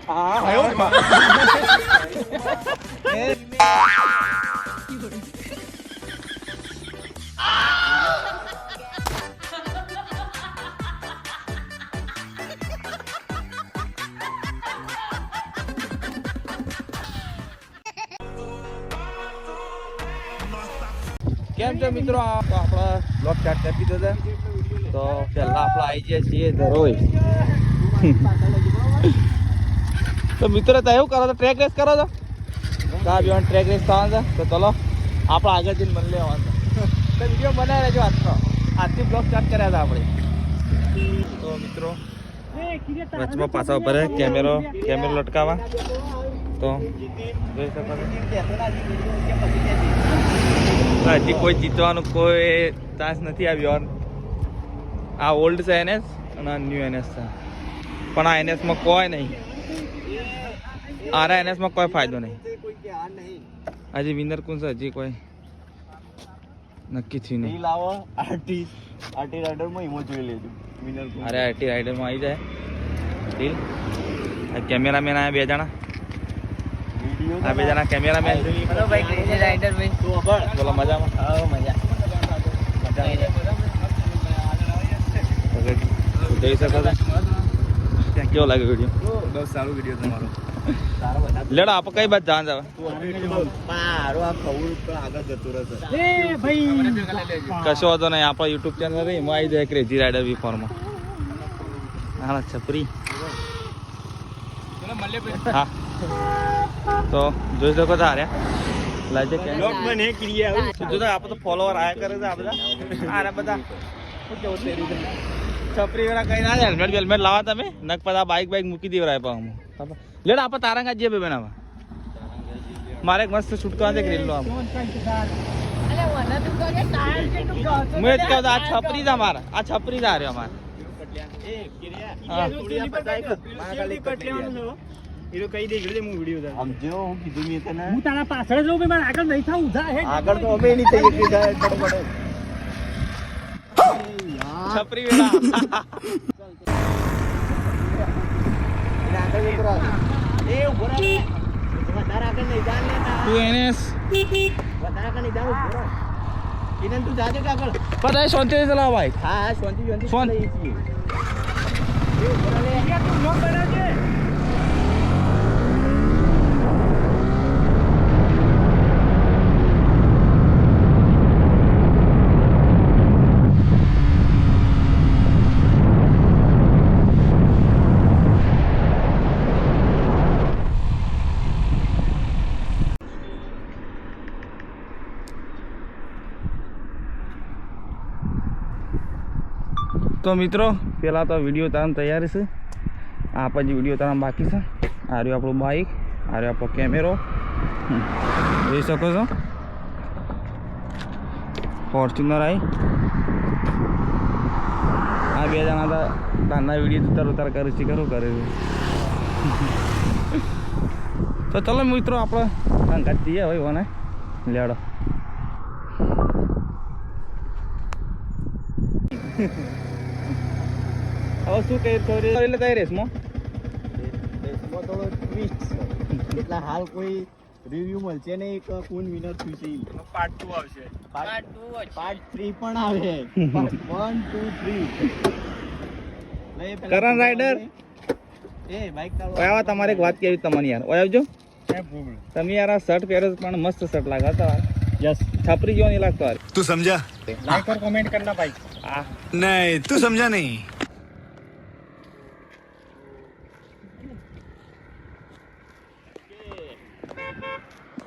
કેમ છો મિત્રો? તો આપણે બ્લોગ સ્ટાર્ટ કરી દીધો છે. તો પહેલા આપણે આવી જઈએ છીએ ધરોઈ. તો મિત્રો તો એવું કરો તો ટ્રેક રેસ કરો છો? ટ્રેક રેસ થવાનું છે. તો ચલો આપણે આગળ જઈને મળી લેવાનું છે. તો વિડીયો બનાવી લેજો આજથી બ્લોગ સ્ટાર્ટ કર્યા હતા આપણે. તો મિત્રો વચમાં પાછા ઉપર કેમેરો લટકાવા. તો જોઈ શકો છો હજી કોઈ જીતવાનું કોઈ ચાન્સ નથી આવ્યો. આ ઓલ્ડ છે NS અને આ ન્યૂ NS છે, પણ આ NSમાં કોઈ નહીં. આરા NSમાં કોઈ ફાયદો નહીં. હજી વિનર કોણ છે હજી કોઈ નક્કી થયું નહીં. અરે આરટી રાઇડરમાં આવી જાય ડીલ. કેમેરામેન આવ્યા 2 જણા. આ 2 જણા કેમેરામેન. બોલો ભાઈ ક્રેઝી રાઇડર ભાઈ. બોલો મજામાં? હા મજા. જોઈ શકો છો ત્યાં કેવો લાગે વિડીયો? બહુ સારો વિડીયો તમારો. લેડો આપણે કઈ બાજુ જાણ જાવ? કશો વાંધો નહીં. આપણો યુટ્યુબ ચેનલ રહી એમાં આવી જાય ક્રેઝી રાઇડર V4માં. હા છપરી. હા તો જોઈ શકો છો. હાર્યા લાજે આપણે તો ફોલોવર આયા કરે છે. આ બધા આરા બધા શું કેવું છપરી વાળા કઈ ના હેલ્મેટ લાવા તમે નક પતા બાઈક મૂકી દેવરાય પાછું. લેડ આપણે તારંગા જઈએ બેન. મારે એક મસ્ત શૂટ કરવા દે રીલનો. હું જ કહું આ છપરી જ અમારા. આ છપરી જ હાર્યો અમારે. હું તારા પાછળ જઉં મારે આગળ નહીં થવું. આગળ તો અમે નહીં થઈએ. છપરી વેળા શાંતિ ચલાવ ભાઈ. હા શાંતિ તો મિત્રો પેલા તો વિડીયો તારણ તૈયાર છે. આ પછી વિડીયો તારણ બાકી છે. આ રહ્યો આપણું બાઈક, આ રહ્યો આપણો કેમેરો. જોઈ શકો છો ફોર્ચ્યુનર આવી. આ 2 જણા હતા તારના વિડીયો ઉતાર કરે છે. ખરું કરે છે. તો ચલો મિત્રો આપણે સંગાત જઈએ ભાઈ. મને લેડો. હવે શું એટલે કઈ રેસમાં થોડો ટ્વિસ્ટ છે. એટલે હાલ કોઈ રિવ્યુ મળશે નહીં કે કોણ વિનર થયું છે. પાર્ટ 2 આવશે. પાર્ટ 3 પણ આવે. 1 2 3 કરણ રાઇડર એ બાઈક ચાલવા. તમારે એક વાત કેવી તમને યાર. ઓય આવજો. તમે યાર આ શર્ટ પહેરો પણ મસ્ત શર્ટ લાગે તમારે. યસ છપરી જેવો નહીં લાગતો યાર. તું સમજા? लाइक और कमेंट करना भाई. नहीं तू समझा नहीं.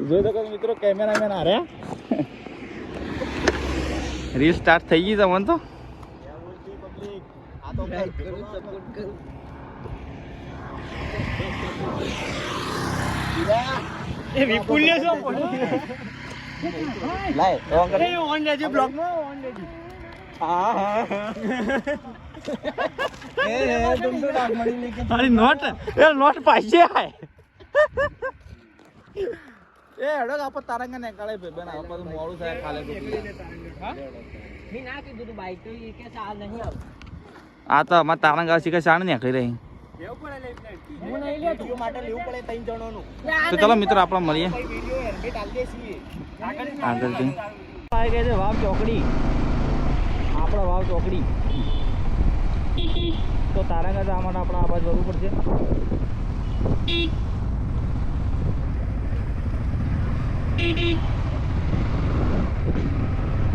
જોઈ શકો મિત્રો કેમેરામેન આ રહ્યા. રીલ સ્ટાર્ટ થઈ ગઈ તમને તો. એ વિપુલ્ય છો લાય ઓન લેજો બ્લોગ માં ઓન લેજો. હા એ तुम तो डागमणी लेके अरे नोट ये नोट पाहिजे आहे. એ હેડો આપણે તારંગા નીકાળે બેન. આ બધું મોડું થાય ખાલે. હા મી ના કીધું તું બાઈક તો એ કે ચાલ નહીં આવ. આ તો અમાર તારંગા શીખે શાણ નીકળી રહી. હું નહીં લેતો માટે લેવું પડે 3 જણોનું તો ચલો મિત્રો આપણે મળીએ વિડિયો હેલ્મેટ આલ દે છીએ આગળથી આવી ગઈ છે વાવ ચોકડી, આપણો વાવ ચોકડી. તો તારંગા જવા માટે આપણે આ બાજુ જવું પડશે.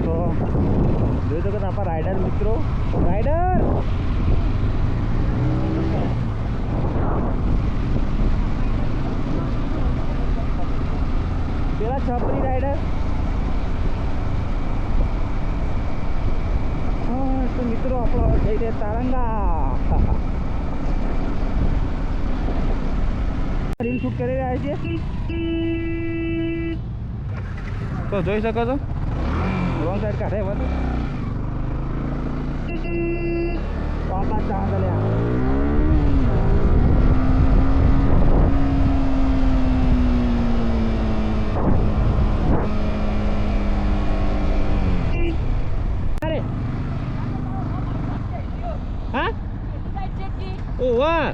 તો જોઈ શકો આપણા રાઈડર મિત્રો, રાઈડર પેલા છપરી રાઈડર. તો મિત્રો આપણો જઈ રહ્યા તારંગા. રીલ શૂટ કરી રહ્યા છીએ તો જોઈ શકો છો રોંગ સાઈડ કાઢે બધું પાપા ચાંદલ્યા. હા ઓ વાહ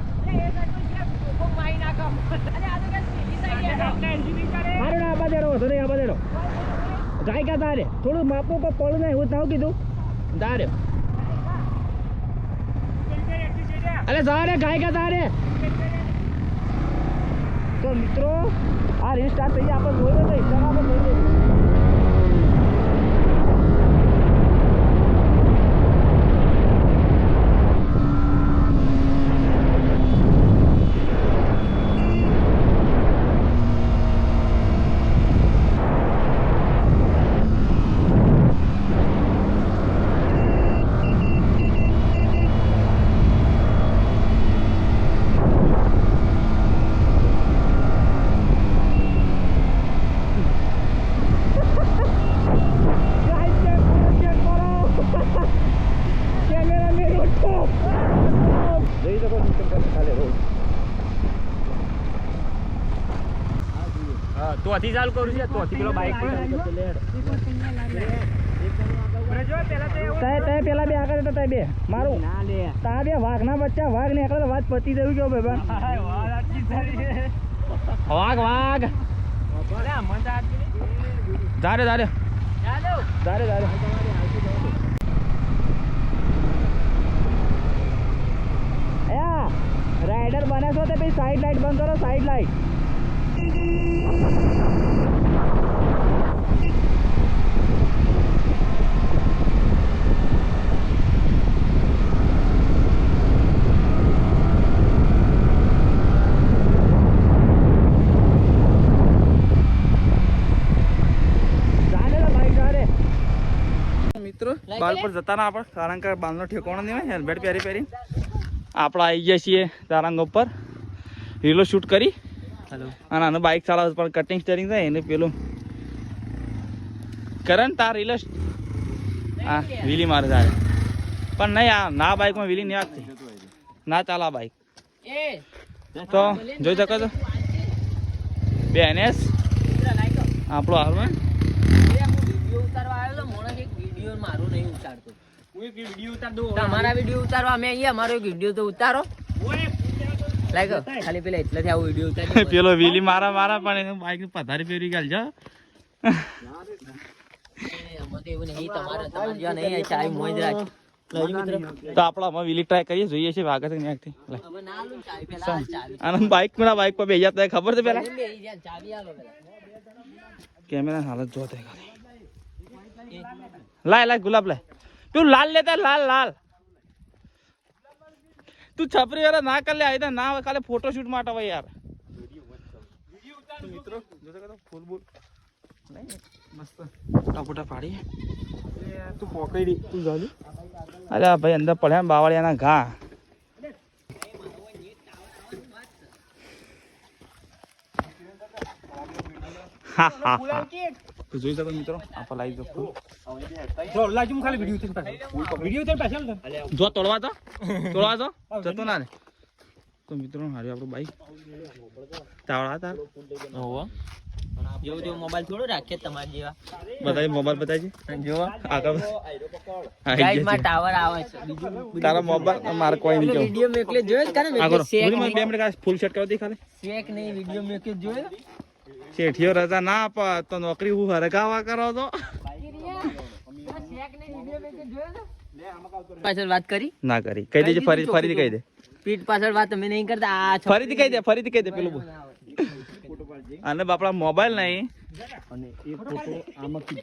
જાય કા તારે થોડું માપો કો પડું ને એવું થાવ કીધું તારે અરે સારે ગાય કા તારે. તો મિત્રો આ રીલ સ્ટાર્ટ થઈ આપણે જોઈ લો ઇન્સ્ટાગ્રામ પર જોઈ લો. તોથી ચાલુ કરું છે તોથી પેલો બાઈક પેલા બે આગળ હતા બે મારું તા બે વાઘના બચ્ચા વાઘ ને એકલા વાત પતી જવું કેવું ભાઈ વાઘ વાઘ જારે જારે જારે જારે રાઈડર બને છો તે પછી સાઈડ લાઈટ બંધ કરો સાઈડ લાઈટ. મિત્રો બાલ પર જતા ના આપણે કારણ કે બાલનો ઠેકાણો નહીં હોય હેલ્મેટ પહેરી પહેરી આપણે આવી ગયા છીએ તારંગ ઉપર રીલો શૂટ કરી. અને આનું બાઇક ચલાવે પણ કટિંગ સ્ટેરિંગ થાય એને પેલું કરંટ તાર રીલો હા વીલી મારે જાય પણ નહીં આ ના બાઇકમાં વીલી નહીં આપતી ના ચાલે આ બાઇક. તો જોઈ શકો છો બે NS આપણો હાલમાં તમારા વિડીયો ઉતારવા અમે અહીંયા અમારો એક વિડીયો તો ઉતારો લાગો ખાલી પેલા એટલાથી આવો વિડીયો ઉતારી પેલો વીલી મારા મારા પણ એનું બાઈક પથારી ફેરી ગાલ છે. તો આપણે વીલી ટ્રાય કરીએ જોઈએ છે વાગે ત્યાંથી આનંદ બાઈક પર બેસી જતા ખબર છે પેલા કેમેરા હાલત જોતે ખાલી લાય લાય ગુલાબ લાય તું લાલ લેતા લાલ લાલ તું છપરી વાળા ના કર લે આયતા ના કાલે ફોટો શૂટ માટે હોય યાર. મિત્રો ફૂલ બોલ મસ્ત ફોટા ફોટા પાડીએ તું પકડી તું જાની અરે ભાઈ અંદર પડ્યા બાવળિયાના ઘા. હા હા હા તો જોઈ શકો મિત્રો આપણે લાવી દો જો લાજુ ખાલી વિડીયો ઉતાર પાછા જો તોડવા તો જતો ના ને. તો મિત્રો હારી આપણું બાઈક તાવડા હતા જેવો તેવો મોબાઈલ થોડો રાખીએ તમારા જેવા. બતાવી મોબાઈલ બતાવી જો આગળ ગાઈડ માં ટાવર આવે છે. બીજું તારા મોબાઈલ મારે કોઈ નહીં કેવું વિડિયો મેં એકલે જોયો જ કરે ને આગળ શેક બે મિનિટ ફૂલ સેટ કરી દે ખાલી શેક નહીં વિડિયો મેં એકલે જોયો. શેઠિયો રજા ના આપે તો નોકરી હું હરગાવા કરો તો પાછળ વાત કરી ના કરી કહી દેજે ફરીથી કહી દે પીઠ પાછળ વાત તમે નહીં કરતા. આ ફરીથી કહી દે પેલું બોલ. અને બાપડા મોબાઈલ નહીં અને એ ફોટો આમાંથી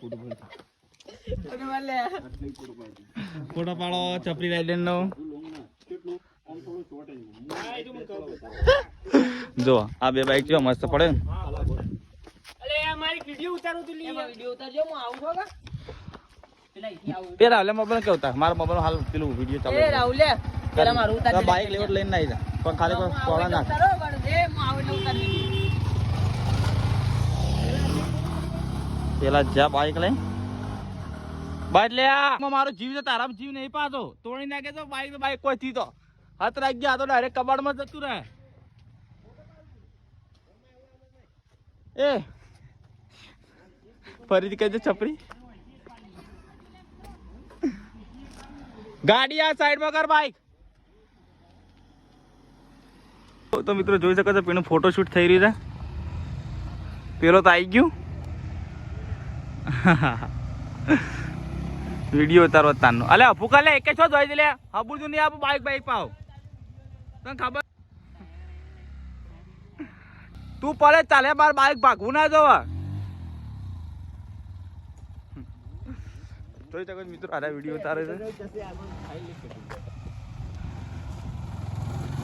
ફોટો પાડો ચપરી રાઈડર નો જો આ બે બાઈક જો મસ્ત પડે ને. પેલા હાલે મોબાઈલ કેવું થાય મારા મોબાઈલ હાલ પેલું વિડીયો ચાલુ એ રાહુલ લે પેલા મારું ઉતાર દે. બાઈક લેવટ લઈને આવી જા પણ ખાલી કોઈ પોળા નાખ પેલા જા બાઈક લઈ બાઈક લે મારો જીવ છે તારા જીવ નહીં પાછો તોડી નાખે તો બાઈક કોઈ થી તો હાથ રાખ ગયા તો ડાયરેક્ટ કબાડમાં જતું રહે. એ ફરીથી કહેજો છપરી ગાડી આ સાઈડમાં કર બાઈક. તો મિત્રો જોઈ શકો છો પેલું ફોટોશૂટ થઈ રહ્યું છે. પેલો તો આવી ગયું વિડીયો ઉતારવો તારનો. અલે અફુકા લે એક છો જોઈ દે લે હબુર જો નહીં આપું બાઈક પાવ તને ખબર તું પડે ચાલે બાર બાઈક ભાગવું ના જોવા. જોઈ શકો મિત્રો આરા વિડીયો ઉતારે છે.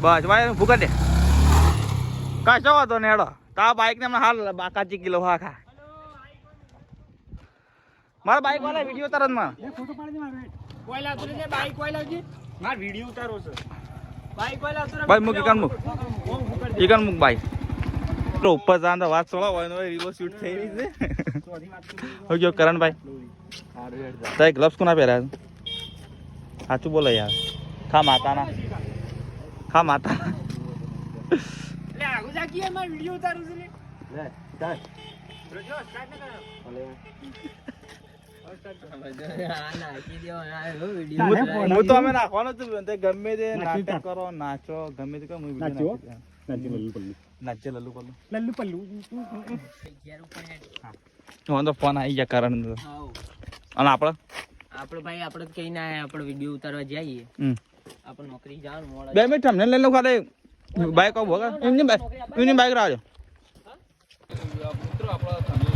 બસ ભાઈ ભૂકા દે કશો વાતો ને હેડો તા બાઈક ને હાલ બાકાચી કિલો ખા મારા બાઈક વાળા વિડીયો ઉતારો ને મારા ફોટો પાડી દે મારે કોઈ લાવતો ને બાઈક કોઈ લાવજી માર વિડીયો ઉતારો છે બાઈક કોઈ લાવતો ભાઈ મૂક ઈકન મૂક બાઈક તો ઉપર જાન તો વાત સોળા હોય ને રીલો શૂટ થઈ રહી છે. હો ગયો કરણભાઈ તારે ગ્લવ્સ કોના પહેર્યા છે સાચું બોલો યાર ખા માતાના લે આગુ જા કે માર વિડીયો ઉતારું છે લે ચાલ રજો સ્ટાર્ટ ન કરો હું તો અમે નાખવાનો જ ગમે તે નાટક કરો નાચો ગમે તે હું વિડીયો નાચે લલ્લુ પલ્લુ તો ફોન આવી ગયા કારણ અને આપણે ભાઈ આપણે કઈ ના આપણે વિડીયો ઉતારવા જઈએ આપણે નોકરી જવાનું મોડા 2 મિનિટ તમને લઈ લો ખાલી બાઈક આવો વગર એમની બાઈક રાખજો મિત્રો આપણે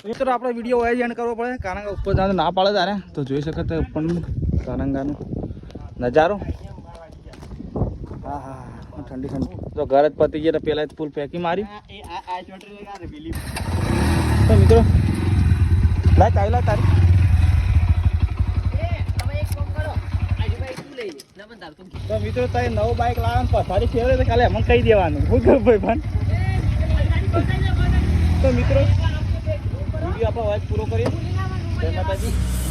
મિત્રો આપણે વિડીયો હોય એન્ડ કરવો પડે કારણ કે ઉપર જવાનું ના પાડે તારે તો જોઈ શકે તો ઉપરનું કારંગાનું નજારો. હા હા ઠંડી તો ઘર જ પતી ગયા પેલા જ ફૂલ પેકી મારી. તો મિત્રો લાય ચાવી તારી તો મિત્રો તારે નવું બાઈક લાવે ને પથારી ફેરવે તો કાલે અમને કહી દેવાનું હું કહું ભાઈ પણ તો મિત્રો વિડીયો આપણો વાઇસ પૂરો કરીએ. જય માતાજી.